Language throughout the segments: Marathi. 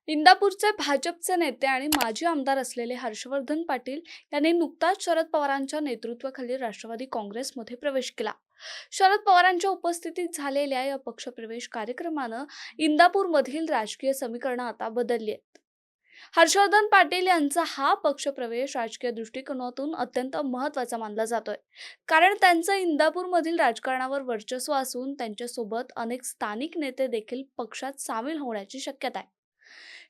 इंदापूरचे भाजपचे नेते आणि माजी आमदार असलेले हर्षवर्धन पाटील यांनी नुकताच शरद पवारांच्या नेतृत्वाखाली राष्ट्रवादी काँग्रेसमध्ये प्रवेश केला. शरद पवारांच्या उपस्थितीत झालेल्या या पक्षप्रवेश कार्यक्रमानं इंदापूरमधील राजकीय समीकरणं आता बदलली आहेत. हर्षवर्धन पाटील यांचा हा पक्षप्रवेश राजकीय दृष्टिकोनातून अत्यंत महत्त्वाचा मानला जातोय. कारण त्यांचं इंदापूरमधील राजकारणावर वर्चस्व असून त्यांच्यासोबत अनेक स्थानिक नेते देखील पक्षात सामील होण्याची शक्यता आहे.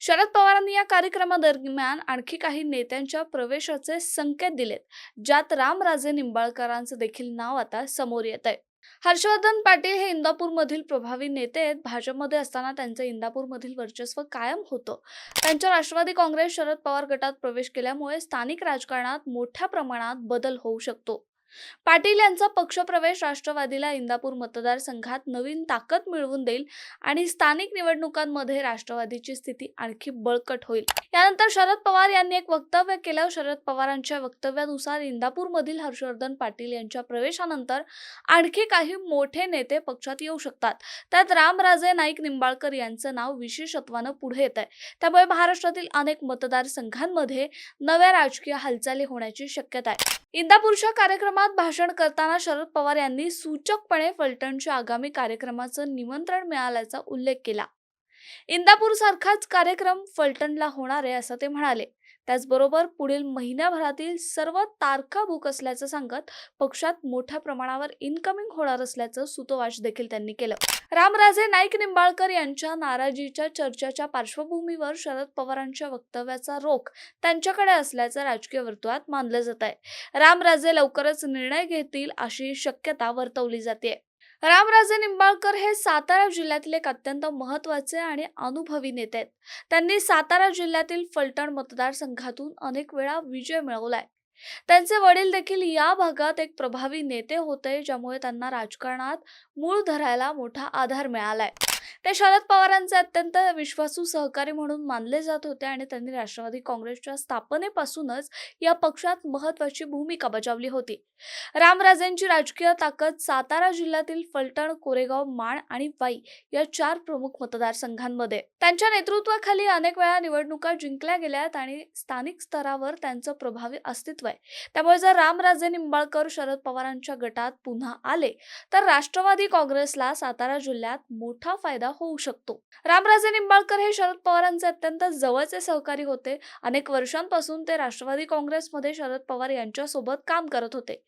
शरद पवारांनी या कार्यक्रमादरम्यान आणखी काही नेत्यांच्या प्रवेशाचे संकेत दिलेत, ज्यात रामराजे निंबाळकरांचं देखील नाव आता समोर येत आहे. हर्षवर्धन पाटील हे इंदापूरमधील प्रभावी नेते आहेत. भाजपमध्ये असताना त्यांचे इंदापूरमधील वर्चस्व कायम होतं. त्यांच्या राष्ट्रवादी काँग्रेस शरद पवार गटात प्रवेश केल्यामुळे स्थानिक राजकारणात मोठ्या प्रमाणात बदल होऊ शकतो. पाटील यांचा पक्षप्रवेश राष्ट्रवादीला इंदापूर मतदारसंघात नवीन ताकद मिळवून देईल आणि स्थानिक निवडणुकांमध्ये राष्ट्रवादीची स्थिती आणखी बळकट होईल. यानंतर शरद पवार यांनी एक वक्तव्य केलं. शरद पवारांच्या वक्तव्यानुसार इंदापूरमधील हर्षवर्धन पाटील यांच्या प्रवेशानंतर आणखी काही मोठे नेते पक्षात येऊ शकतात. त्यात रामराजे नाईक निंबाळकर यांचं नाव विशेषत्वानं पुढे येत आहे. त्यामुळे महाराष्ट्रातील अनेक मतदारसंघांमध्ये नव्या राजकीय हालचाली होण्याची शक्यता आहे. इंदापूरच्या कार्यक्रमात भाषण करताना शरद पवार यांनी सूचकपणे फलटणच्या आगामी कार्यक्रमाचं निमंत्रण मिळाल्याचा उल्लेख केला. इंदापूर सारखाच कार्यक्रम फलटणला होणार आहे असं ते म्हणाले. त्याचबरोबर पुढील महिन्याभरातील सर्व तारखा बुक असल्याचं सांगत पक्षात मोठ्या प्रमाणावर इनकमिंग होणार असल्याचं सूतोवाच देखील त्यांनी केलं. रामराजे नाईक निंबाळकर यांच्या नाराजीच्या चर्चेच्या पार्श्वभूमीवर शरद पवारांच्या वक्तव्याचा रोख त्यांच्याकडे असल्याचं राजकीय वर्तुळात मानलं जात आहे. रामराजे लवकरच निर्णय घेतील अशी शक्यता वर्तवली जाते. रामराजे निंबाळकर हे सातारा जिल्ह्यातील एक अत्यंत महत्त्वाचे आणि अनुभवी नेते आहेत. त्यांनी सातारा जिल्ह्यातील फलटण मतदारसंघातून अनेक वेळा विजय मिळवलाय. त्यांचे वडील देखील या भागात एक प्रभावी नेते होते, ज्यामुळे त्यांना राजकारणात मूळ धरायला मोठा आधार मिळालाय. ते शरद पवारांचे अत्यंत विश्वासू सहकारी म्हणून मानले जात होते आणि त्यांनी राष्ट्रवादी काँग्रेसच्या स्थापनेपासूनच या पक्षात महत्त्वाची भूमिका बजावली होती. रामराजेंची राजकीय ताकद सातारा जिल्ह्यातील फलटण, कोरेगाव, माण आणि वाई या 4 प्रमुख मतदारसंघांमध्ये. त्यांच्या नेतृत्वाखाली अनेक वेळा निवडणुका जिंकल्या गेल्यात आणि स्थानिक स्तरावर त्यांचं प्रभावी अस्तित्व आहे. त्यामुळे जर रामराजे निंबाळकर शरद पवारांच्या गटात पुन्हा आले तर राष्ट्रवादी काँग्रेसला सातारा जिल्ह्यात मोठा फायदा होऊ शकतो. रामराजे निंबाळकर हे शरद पवारांचे अत्यंत जवळचे सहकारी होते. अनेक वर्षांपासून ते राष्ट्रवादी काँग्रेसमध्ये शरद पवार यांच्यासोबत काम करत होते.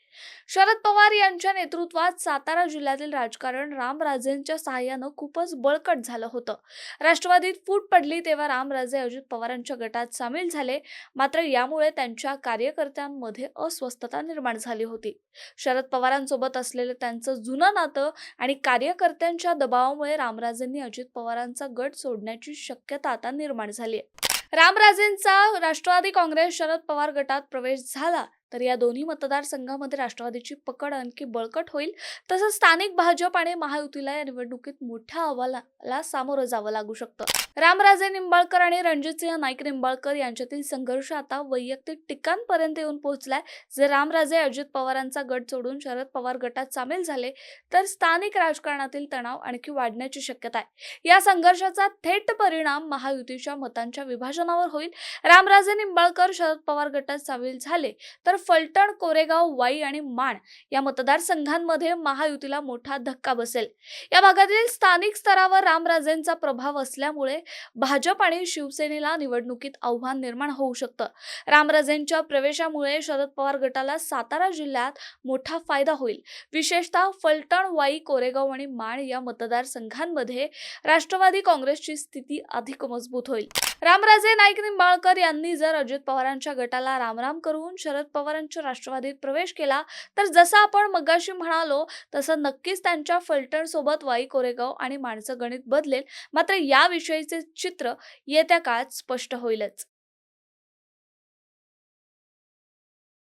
शरद पवार यांच्या नेतृत्वात सातारा जिल्ह्यातील राजकारण रामराजेंच्या सहाय्यानं खूपच बळकट झालं होतं. राष्ट्रवादीत फूट पडली तेव्हा रामराजे अजित पवारांच्या गटात सामील झाले. मात्र यामुळे त्यांच्या कार्यकर्त्यांमध्ये अस्वस्थता निर्माण झाली होती. शरद पवारांसोबत असलेलं त्यांचं जुनं नातं आणि कार्यकर्त्यांच्या दबावामुळे रामराजेंनी अजित पवारांचा गट सोडण्याची शक्यता आता निर्माण झाली आहे. रामराजेंचा राष्ट्रवादी काँग्रेस शरद पवार गटात प्रवेश झाला तर या दोन्ही मतदारसंघामध्ये राष्ट्रवादीची पकड आणखी बळकट होईल. तसंच स्थानिक भाजप आणि महायुतीला या निवडणुकीत मोठ्या आव्हानाला सामोरं जावं लागू शकतं. रामराजे निंबाळकर आणि रणजितसिंह नाईक निंबाळकर यांच्यातील संघर्ष आता वैयक्तिक टिकांपर्यंत येऊन पोहोचलाय. जर रामराजे अजित पवारांचा गट सोडून शरद पवार गटात सामील झाले तर स्थानिक राजकारणातील तणाव आणखी वाढण्याची शक्यता आहे. या संघर्षाचा थेट परिणाम महायुतीच्या मतांच्या विभाजनावर होईल. रामराजे निंबाळकर शरद पवार गटात सामील झाले तर फलटण, कोरेगाव, वाई आणि माण या मतदारसंघांमध्ये महायुतीला मोठा धक्का बसेल. या भागातील स्थानिक स्तरावर रामराजेंचा प्रभाव असल्यामुळे भाजप आणि शिवसेनेला निवडणुकीत आव्हान निर्माण होऊ शकतं. रामराजेंच्या प्रवेशामुळे शरद पवार गटाला सातारा जिल्ह्यात मोठा फायदा होईल. विशेषतः फलटण, वाई, कोरेगाव आणि माण या मतदारसंघांमध्ये राष्ट्रवादी काँग्रेसची स्थिती अधिक मजबूत होईल. रामराजे नाईक निंबाळकर यांनी जर अजित पवारांच्या गटाला रामराम करून शरद पवारांच्या राष्ट्रवादीत प्रवेश केला तर जसं आपण मगाशी म्हणालो तसं नक्कीच त्यांच्या फलटण सोबत वाई, कोरेगाव आणि माणचं गणित बदलेल. मात्र याविषयीचे चित्र येत्या काळात स्पष्ट होईलच.